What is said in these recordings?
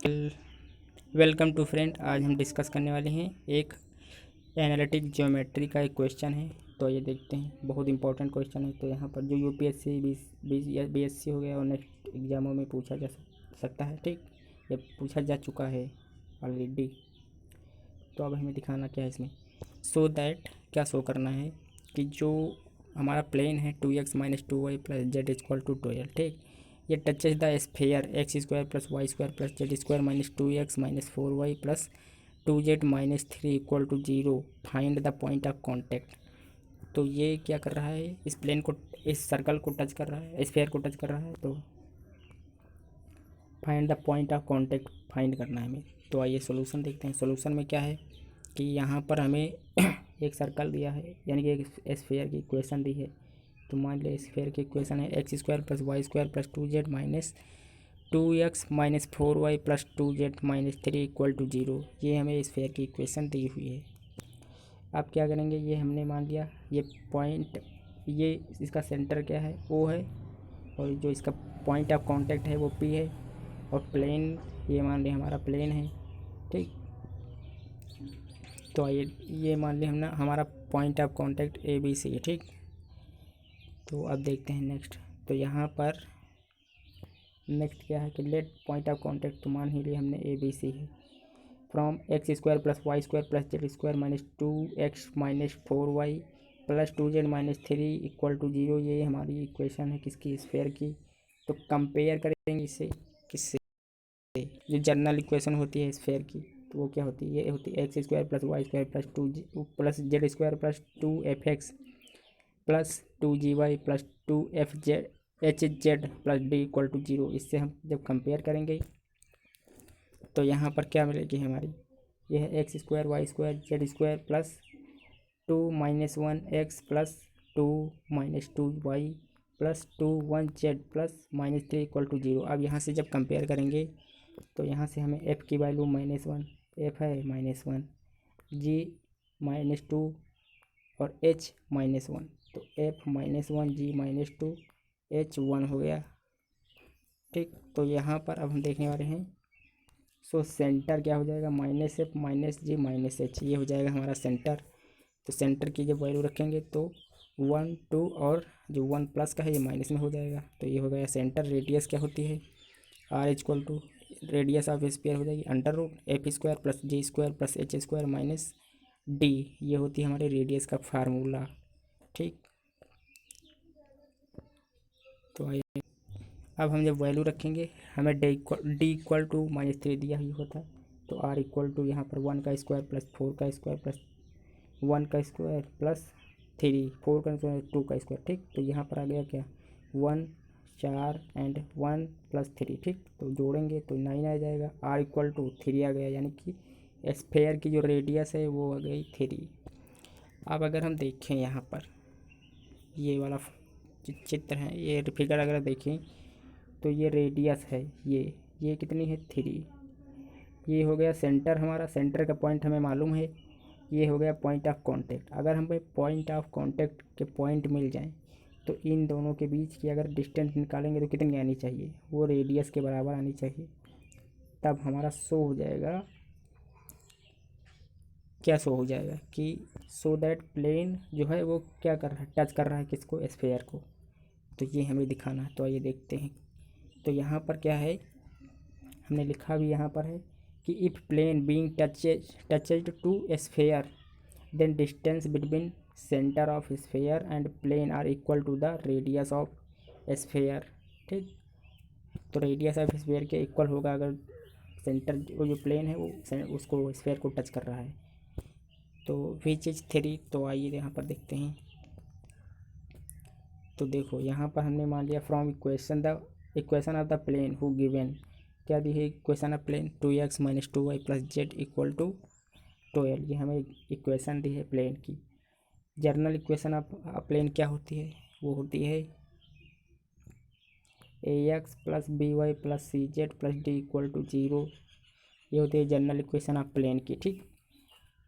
Welcome to friend. आज हम discuss करने वाले हैं एक एनालिटिक ज्योमेट्री का एक क्वेश्चन है। तो ये देखते हैं, बहुत इंपॉर्टेंट क्वेश्चन है। तो यहाँ पर जो यूपीएससी बीएससी हो गया और नेक्स्ट एग्जामों में पूछा जा सकता है। ठीक, ये पूछा जा चुका है ऑलरेडी। तो अब हमें दिखाना क्या है इसमें, सो दैट क्या शो करना है कि जो हमारा प्लेन है 2x-2y+z=12। ठीक, ये touches the sphere x² + y² + z²-2x-4y+2z-3 = 0। Find the point of contact. तो ये क्या कर रहा है, इस प्लेन को, इस सर्कल को टच कर रहा है, स्फेयर को टच कर रहा है। तो find the point of contact find करना है हमें। तो आइए सोल्यूशन देखते हैं। सोल्यूशन में क्या है कि यहाँ पर हमें एक सर्कल दिया है, यानी कि एक स्फेयर की इक्वेशन दी है। तो मान लिया स्फेयर की इक्वेशन है x² + y² + 2z-4y+2z-3 = 0। ये हमें स्फेयर की इक्वेशन दी हुई है। अब क्या करेंगे, ये हमने मान लिया ये पॉइंट, ये इसका सेंटर क्या है, O है, और जो इसका पॉइंट ऑफ कांटेक्ट है वो P है, और प्लेन ये मान लिया हमारा प्लेन है। ठीक, तो आइए ये मान लिया हमने हमारा पॉइंट ऑफ कांटेक्ट ABC है। ठीक, तो अब देखते हैं नेक्स्ट। तो यहाँ पर नेक्स्ट क्या है कि लेट पॉइंट ऑफ कांटेक्ट, तो मान ही लिया हमने ABC है। From x² + y² + z² - 2x - 4y + 2z - 3 = 0। ये हमारी इक्वेशन है किसकी, स्फेयर की। तो कंपेयर करेंगे इसे किससे, जो जनरल इक्वेशन होती है स्फेयर की, तो वो क्या होती है, ये होती है x² + y² + 2z² + 2fx + 2gy + 2hz + d = 0। इससे हम जब कंपेयर करेंगे तो यहाँ पर क्या मिलेगी हमारी, यह है x² y² z² + 2 - 1x + 2 - 2y + 2 1z + -3 = 0। अब यहाँ से जब कंपेयर करेंगे तो यहाँ से हमें f की वैल्यू -1, f है -1, g -2 और h -1। तो f -1 g -2 h 1 हो गया। ठीक, तो यहाँ पर अब हम देखने वाले हैं, सो सेंटर क्या हो जाएगा, -f -g -h, ये हो जाएगा हमारा सेंटर। तो सेंटर की जब वैल्यू रखेंगे तो 1 2, और जो 1 प्लस का है ये माइनस में हो जाएगा। तो ये हो गया सेंटर। रेडियस क्या होती है, r = रेडियस ऑफ स्फीयर हो जाएगी √f² + g² + h² - d। ये होती है हमारे रेडियस का फार्मूला। ठीक, तो आइए अब हम जब वैल्यू रखेंगे, हमें d = -3 दिया ही होता है। तो r = यहाँ पर 1 का स्क्वायर + 4 का स्क्वायर + 1 का स्क्वायर + 3 4 का स्क्वायर 2 का स्क्वायर। ठीक, तो यहाँ पर आ गया क्या, 1 4 एंड 1 + 3। ठीक, तो जोड़ेंगे तो 9 आ जाएगा। r = 3 आ गया, यानी कि स्फेयर की जो रेडियस है वो आ गई 3। अब अगर हम देखें यहाँ पर ये वाला चित्र है, ये फिगर अगर देखें तो ये रेडियस है, ये कितनी है, 3। ये हो गया सेंटर, हमारा सेंटर का पॉइंट हमें मालूम है। ये हो गया पॉइंट ऑफ कांटेक्ट। अगर हमें पॉइंट ऑफ कांटेक्ट के पॉइंट मिल जाएं तो इन दोनों के बीच की अगर डिस्टेंस निकालेंगे तो कितनी आनी चाहिए, वो रेडियस के बराबर आनी चाहिए। तब हमारा शो हो जाएगा, क्या शो हो जाएगा कि सो दैट प्लेन जो है वो क्या कर रहा है, टच कर रहा है किसको, स्फेयर को। तो ये हमें दिखाना है। तो आइए देखते हैं। तो यहाँ पर क्या है, हमने लिखा भी यहाँ पर है कि if plane being touched to sphere then distance between centre of sphere and plane are equal to the radius of sphere. ठीक, तो रेडियस ऑफ स्फेयर के इक्वल होगा अगर सेंटर जो प्लेन है वो उसको स्फेयर को टच कर रहा है। तो विच इज 3। तो आइए यहाँ पर देखते हैं। तो देखो यहाँ पर हमने मान लिया from equation of the plane who given, क्या दी है equation of plane 2x - 2y + z = 12। ये हमें इक्वेशन दी है प्लेन की। जर्नल इक्वेशन ऑफ प्लेन क्या होती है, वो होती है ax + by + cz + d = 0। ये होती है जर्नल इक्वेशन ऑफ प्लेन की। ठीक,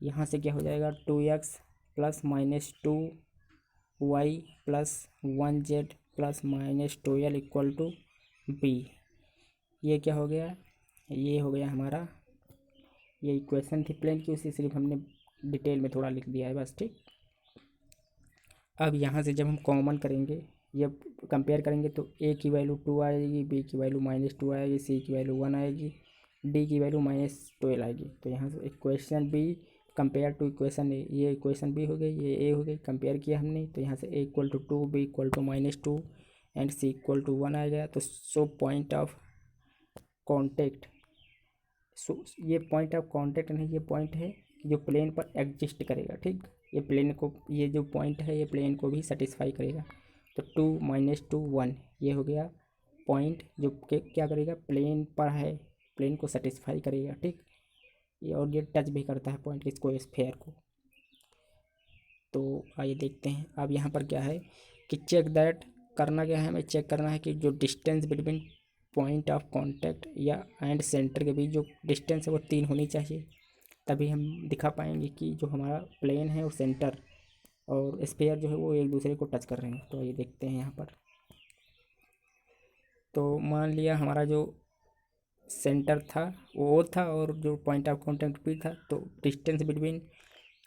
यहाँ से क्या हो जाएगा, 2x + -2y + 1z + -12 = b। ये क्या हो गया, ये हो गया हमारा, ये इक्वेशन थी प्लेन की, उसे सिर्फ हमने डिटेल में थोड़ा लिख दिया है बस, ठीक। अब यहाँ से जब हम कॉमन करेंगे, ये कंपेयर करेंगे, तो ए की वैल्यू 2 आएगी, बी की वैल्यू -2 आएगी, सी की वैल्यू 1 आएगी, डी की वैल्यू -12 आएगी। तो यहाँ से equation B compare to equation A, ये इक्वेशन बी हो गई, ये ए हो गई, कंपेयर किया हमने, तो यहाँ से a equal to 2, b equal to -2 and c equal to 1 आ गया। तो so point of contact, so ये पॉइंट ऑफ कॉन्टेक्ट नहीं, ये पॉइंट है जो प्लेन पर एग्जिस्ट करेगा, ठीक। ये प्लेन को, ये जो पॉइंट है ये प्लेन को भी सेटिस्फाई करेगा। तो 2 -2 1 ये हो गया पॉइंट जो क्या करेगा, प्लेन पर है, प्लेन को सेटिस्फाई करेगा, ठीक। ये और ये टच भी करता है पॉइंट इसको, स्फेयर को। तो आइए देखते हैं अब यहाँ पर क्या है कि चेक दैट, करना क्या है, हमें चेक करना है कि जो distance between point of contact या एंड सेंटर के बीच जो डिस्टेंस है वो 3 होनी चाहिए, तभी हम दिखा पाएंगे कि जो हमारा प्लेन है और सेंटर और स्फेयर जो है वो एक दूसरे को टच कर रहे हैं। तो ये देखते हैं यहाँ पर, तो मान लिया हमारा जो सेंटर था वो था और जो पॉइंट ऑफ कांटेक्ट भी था, तो डिस्टेंस बिटवीन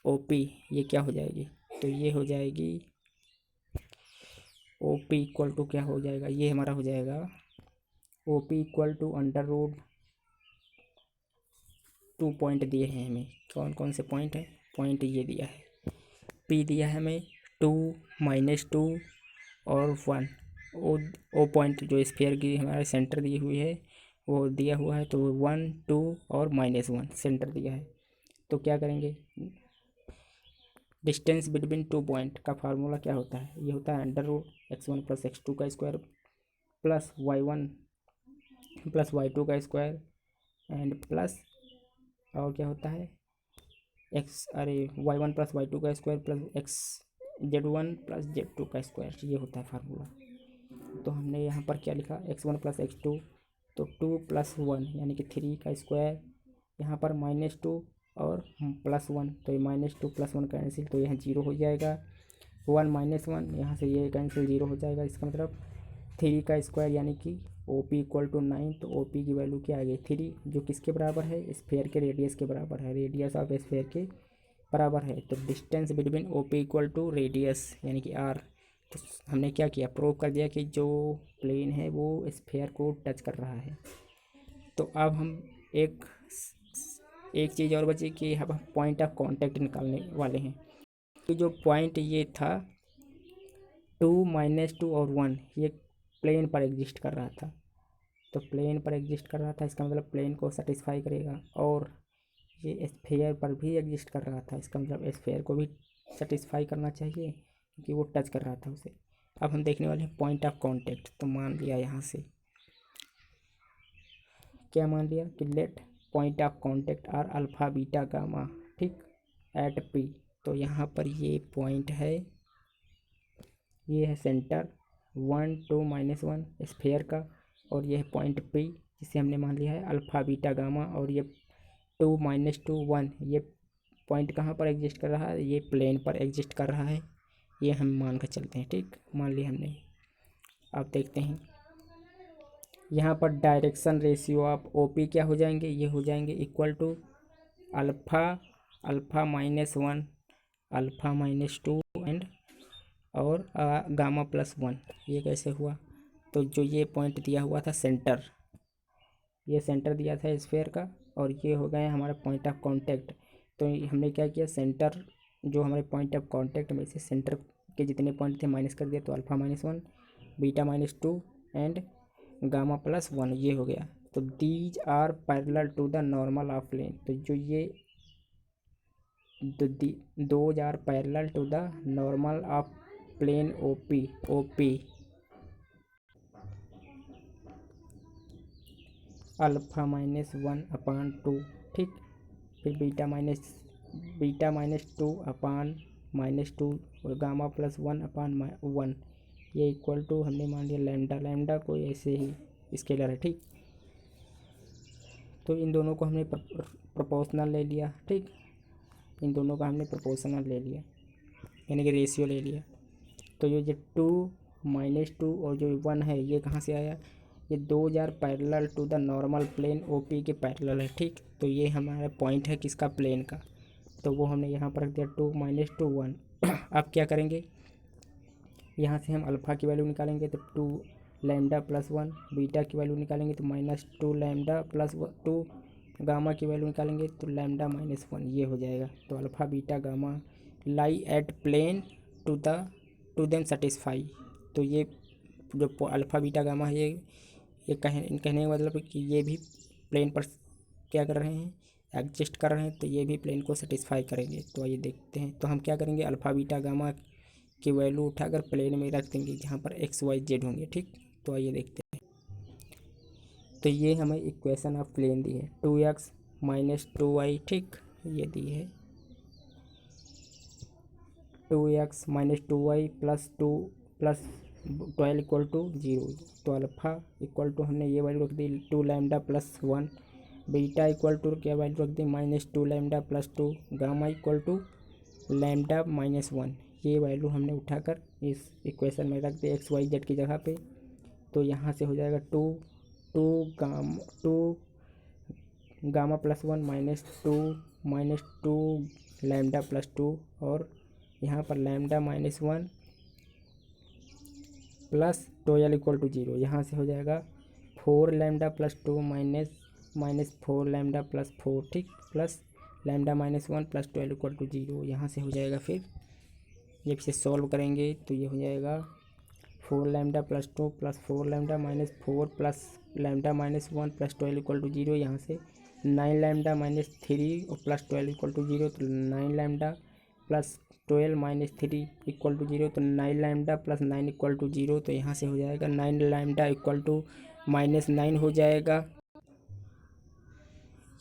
ओपी ये क्या हो जाएगी, तो ये हो जाएगी ओपी इक्वल टू क्या हो जाएगा, ये हमारा हो जाएगा ओपी इक्वल टू √, 2 पॉइंट दिए हैं हमें, कौन कौन से पॉइंट है, पॉइंट ये दिया है, पी दिया है हमें 2, -2 और 1, ओ पॉइंट जो स्फीयर की हमारे सेंटर दी हुई है वो दिया हुआ है, तो 1, 2 और -1 सेंटर दिया है। तो क्या करेंगे, डिस्टेंस बिटवीन 2 पॉइंट का फार्मूला क्या होता है, ये होता है √x1 + x2 का स्क्वायर प्लस y1 + y2 का स्क्वायर एंड प्लस, और क्या होता है y1 + y2 का स्क्वायर प्लस z1 + z2 का स्क्वायर, ये होता है फार्मूला। तो हमने यहाँ पर क्या लिखा, x1 + x2, तो 2 + 1 यानी कि 3 का स्क्वायर, यहाँ पर -2 और +1, तो ये -2 + 1 कैंसिल, तो यहाँ 0 हो जाएगा, 1 -1 यहाँ से ये कैंसिल 0 हो जाएगा। इसका मतलब 3 का स्क्वायर यानी कि OP इक्वल टू 9, तो OP की वैल्यू क्या आ गई 3, जो किसके बराबर है, स्फेयर के रेडियस के बराबर है, रेडियस ऑफ स्फेयर के बराबर है। तो distance between OP equal to radius यानी कि R। तो हमने क्या किया, प्रूव कर दिया कि जो प्लेन है वो स्फेयर को टच कर रहा है। तो अब हम एक चीज़ और बची कि अब हम पॉइंट ऑफ कांटेक्ट निकालने वाले हैं। तो जो पॉइंट ये था 2, -2 और 1 ये प्लेन पर एग्जिस्ट कर रहा था, तो प्लेन पर एग्जिस्ट कर रहा था, इसका मतलब प्लेन को सेटिस्फाई करेगा, और ये स्फेयर पर भी एग्जिस्ट कर रहा था, इसका मतलब स्फेयर को भी सेटिस्फाई करना चाहिए क्योंकि वो टच कर रहा था उसे। अब हम देखने वाले हैं पॉइंट ऑफ कांटेक्ट। तो मान लिया यहाँ से क्या मान लिया कि let point of contact are alpha beta gamma, ठीक, एट पी। तो यहाँ पर ये पॉइंट है, ये है सेंटर 1, 2, -1 स्फेयर का, और ये है पॉइंट पी जिसे हमने मान लिया है अल्फ़ा बीटा गामा, और ये 2, -2, 1 ये पॉइंट कहाँ पर एग्जिस्ट कर रहा है, ये प्लेन पर एग्जिस्ट कर रहा है, ये हम मान कर चलते हैं, ठीक, मान लिया हमने। अब देखते हैं यहाँ पर डायरेक्शन रेशियो ऑफ OP क्या हो जाएंगे, ये हो जाएंगे equal to alpha -1 alpha -2 and और गामा +1। ये कैसे हुआ, तो जो ये पॉइंट दिया हुआ था सेंटर, ये सेंटर दिया था स्फेयर का, और ये हो गए हमारा पॉइंट ऑफ कांटेक्ट। तो हमने क्या किया, सेंटर जो हमारे पॉइंट ऑफ कांटेक्ट में से सेंटर के जितने पॉइंट थे माइनस कर दिया, तो अल्फ़ा -1 बीटा -2 एंड गामा +1 ये हो गया। तो these are parallel to the normal of plane, तो जो ये those are parallel to the normal of plane OP alpha -1/2, ठीक, फिर बीटा -2 अपान -2 और गामा +1/1, ये इक्वल टू हमने मान लिया लैम्डा कोई ऐसे ही स्केलर है, ठीक। तो इन दोनों को हमने प्रोपोर्शनल ले लिया, ठीक, इन दोनों का हमने प्रोपोर्शनल ले लिया यानी कि रेशियो ले लिया। तो ये जो 2, -2 और जो 1 है ये कहाँ से आया, ये 2000 parallel to the normal plane OP के पैरेलल है, ठीक। तो ये हमारा पॉइंट है किसका, प्लेन का। तो वो हमने यहाँ पर रख दिया 2 - 2 1। अब क्या करेंगे, यहाँ से हम अल्फ़ा की वैल्यू निकालेंगे तो 2 लैम्डा प्लस 1, बीटा की वैल्यू निकालेंगे तो -2 लैम्डा प्लस 2, गामा की वैल्यू निकालेंगे तो लैम्डा -1, ये हो जाएगा। तो alpha beta gamma lie at plane to them satisfy. तो ये जो अल्फ़ा बीटा गामा है ये कहने का मतलब कि ये भी प्लेन पर क्या कर रहे हैं, एडजस्ट कर रहे हैं, तो ये भी प्लेन को सेटिस्फाई करेंगे। तो आइए देखते हैं। तो हम क्या करेंगे, अल्फ़ा बीटा गामा की वैल्यू उठाकर प्लेन में रख देंगे जहाँ पर एक्स वाई जेड होंगे, ठीक। तो आइए देखते हैं। तो ये हमें इक्वेशन ऑफ प्लेन दी है 2x - 2y, ठीक। ये दी है 2x - 2y plus 2 plus 12 equal to 0। तो अल्फ़ा इक्वल टू हमने ये वैल्यू रख दी 2 lambda plus 1, beta equal to क्या वैल्यू रख दी -2 lambda plus 2, gamma equal to lambda -1। ये वैल्यू हमने उठाकर इस इक्वेशन में रख दी एक्स वाई जेड की जगह पे। तो यहाँ से हो जाएगा 2 गामा प्लस 1 -2 लैम्डा प्लस 2, और यहाँ पर लैम्डा -1 प्लस 12 इक्वल टू 0। यहाँ से हो जाएगा 4 lambda plus 2 minus 4 lambda plus 4, ठीक, plus lambda -1 plus 12 equal to 0। यहाँ से हो जाएगा, फिर जब इसे सॉल्व करेंगे तो ये हो जाएगा 4 lambda plus 2 plus 4 lambda -4 plus lambda -1 plus 12 equal to 0। यहाँ से 9 लैम्डा -3 और प्लस 12 इक्वल टू 0, तो 9 लैम्डा प्लस 12 - 3 इक्वल टू 0, तो 9 लैम्डा प्लस 9 इक्वल टू 0। तो यहाँ से हो जाएगा 9 लैम्डा इक्वल टू -9 हो जाएगा।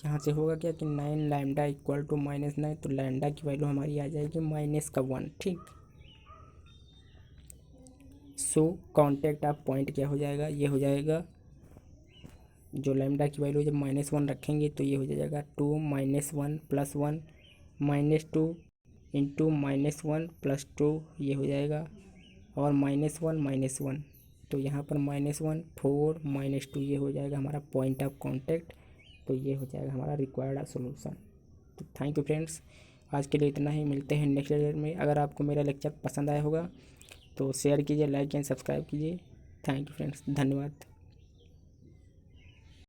यहाँ से होगा क्या कि 9 लैम्डा इक्वल टू -9, तो लैम्डा की वैल्यू हमारी आ जाएगी -1, ठीक। सो कॉन्टेक्ट ऑफ पॉइंट क्या हो जाएगा, ये हो जाएगा जो लैम्डा की वैल्यू जब -1 रखेंगे तो ये हो जाएगा 2 - 1 प्लस 1 -2 इंटू -1 प्लस 2, ये हो जाएगा, और -1 तो यहाँ पर -1 4 -2, ये हो जाएगा हमारा पॉइंट ऑफ कॉन्टैक्ट। तो ये हो जाएगा हमारा रिक्वायर्ड सॉल्यूशन। तो थैंक यू फ्रेंड्स, आज के लिए इतना ही। मिलते हैं नेक्स्ट लेक्चर में। अगर आपको मेरा लेक्चर पसंद आया होगा तो शेयर कीजिए, लाइक एंड सब्सक्राइब कीजिए। थैंक यू फ्रेंड्स, धन्यवाद।